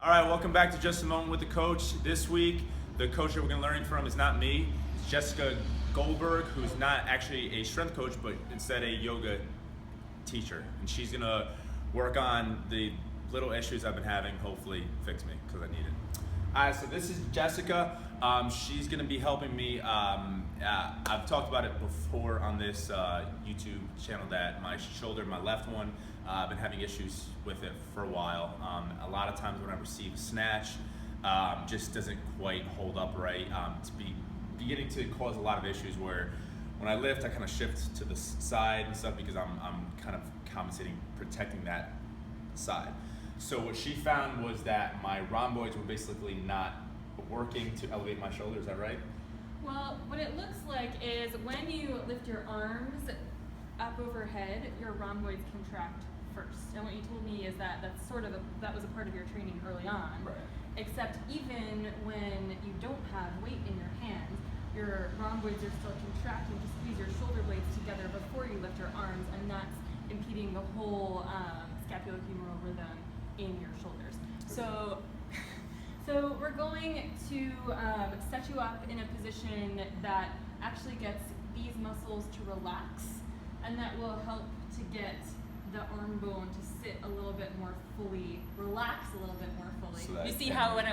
All right, welcome back to Just a Moment with the Coach. This week, the coach that we're going to learn from is not me. It's Jessica Goldberg, who's not actually a strength coach, but instead a yoga teacher. And she's going to work on the little issues I've been having, hopefully fix me, because I need it. All right, so this is Jessica. She's going to be helping me. I've talked about it before on this YouTube channel that my shoulder, my left one, I've been having issues with it for a while. A lot of times when I receive a snatch, just doesn't quite hold up right. It's beginning to cause a lot of issues where when I lift, I kind of shift to the side and stuff because I'm kind of compensating, protecting that side. So what she found was that my rhomboids were basically not working to elevate my shoulder. Is that right? Well, what it looks like is when you lift your arms up overhead, your rhomboids contract first. And what you told me is that that was a part of your training early on. Right. Except even when you don't have weight in your hands, your rhomboids are still contracting to squeeze your shoulder blades together before you lift your arms, and that's impeding the whole scapulohumeral rhythm in your shoulders. So we're going to set you up in a position that actually gets these muscles to relax, and that will help to get the arm bone to sit a little bit more fully, relax a little bit more fully. So you see how when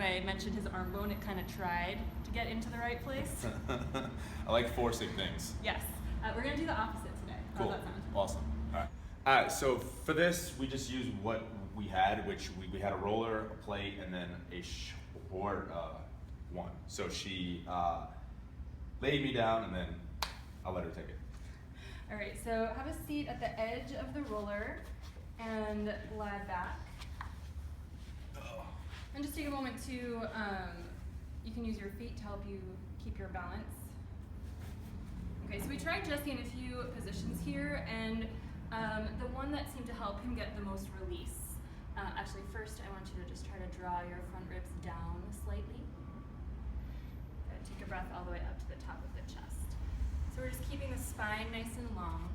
I mentioned his arm bone, it kind of tried to get into the right place? I like forcing things. Yes. We're going to do the opposite today. Cool. How does that sound? Awesome. All right, so for this, we just used what we had, which we had a roller, a plate, and then a short one. So she laid me down, and then I'll let her take it. All right, so have a seat at the edge of the roller and lie back. And just take a moment to, you can use your feet to help you keep your balance. Okay, so we tried Jesse in a few positions here, and the one that seemed to help him get the most release. Actually, first I want you to just try to draw your front ribs down slightly. Take a breath all the way up to the top of the chest. So we're just keeping the spine nice and long.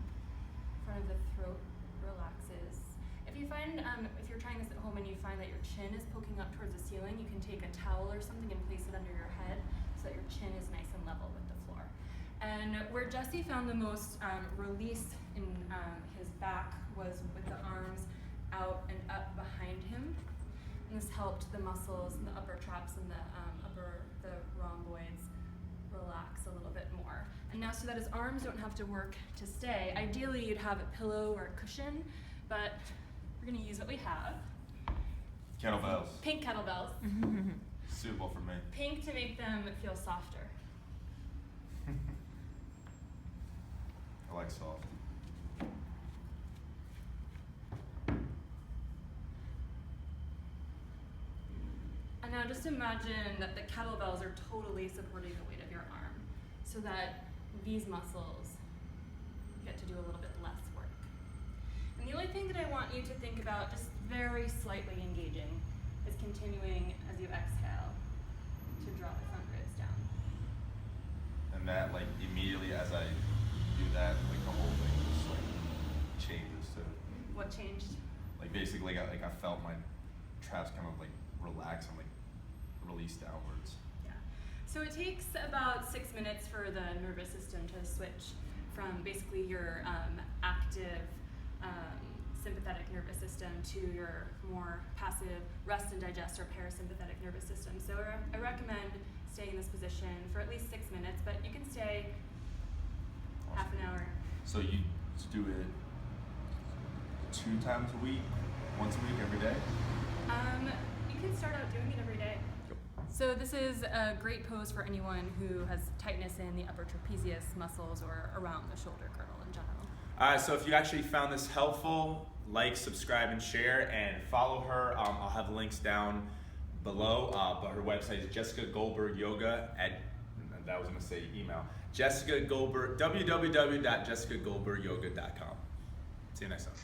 Front of the throat relaxes. If you find, if you're trying this at home and you find that your chin is poking up towards the ceiling, you can take a towel or something and place it under your head so that your chin is nice and level with the floor. And where Jesse found the most release in his back was with the arms out and up behind him. And this helped the muscles in the upper traps and the rhomboids relax a little bit more. And now so that his arms don't have to work to stay, ideally you'd have a pillow or a cushion, but we're gonna use what we have. Kettlebells. Pink kettlebells. Suitable for me. Pink to make them feel softer. I like soft. And now just imagine that the kettlebells are totally supporting the weight of your arm so that these muscles get to do a little bit less work. And the only thing that I want you to think about, just very slightly engaging, is continuing as you exhale to draw the front ribs down. And that, like, immediately as I do that, like, the whole thing just, like, changes to... What changed? Like, basically, I felt my traps kind of, like, relax and, like, release downwards. Yeah. So it takes about 6 minutes for the nervous system to switch from basically your active sympathetic nervous system to your more passive rest and digest or parasympathetic nervous system. So I recommend staying in this position for at least 6 minutes, but you can stay half an hour. So you do it 2 times a week, once a week, every day? You can start out doing it every day. So this is a great pose for anyone who has tightness in the upper trapezius muscles or around the shoulder girdle in general. All right, so if you actually found this helpful, like, subscribe, and share, and follow her. I'll have links down below, but her website is Jessica Goldberg Yoga at, that was gonna say email, Jessica Goldberg, www.jessicagoldbergyoga.com. See you next time.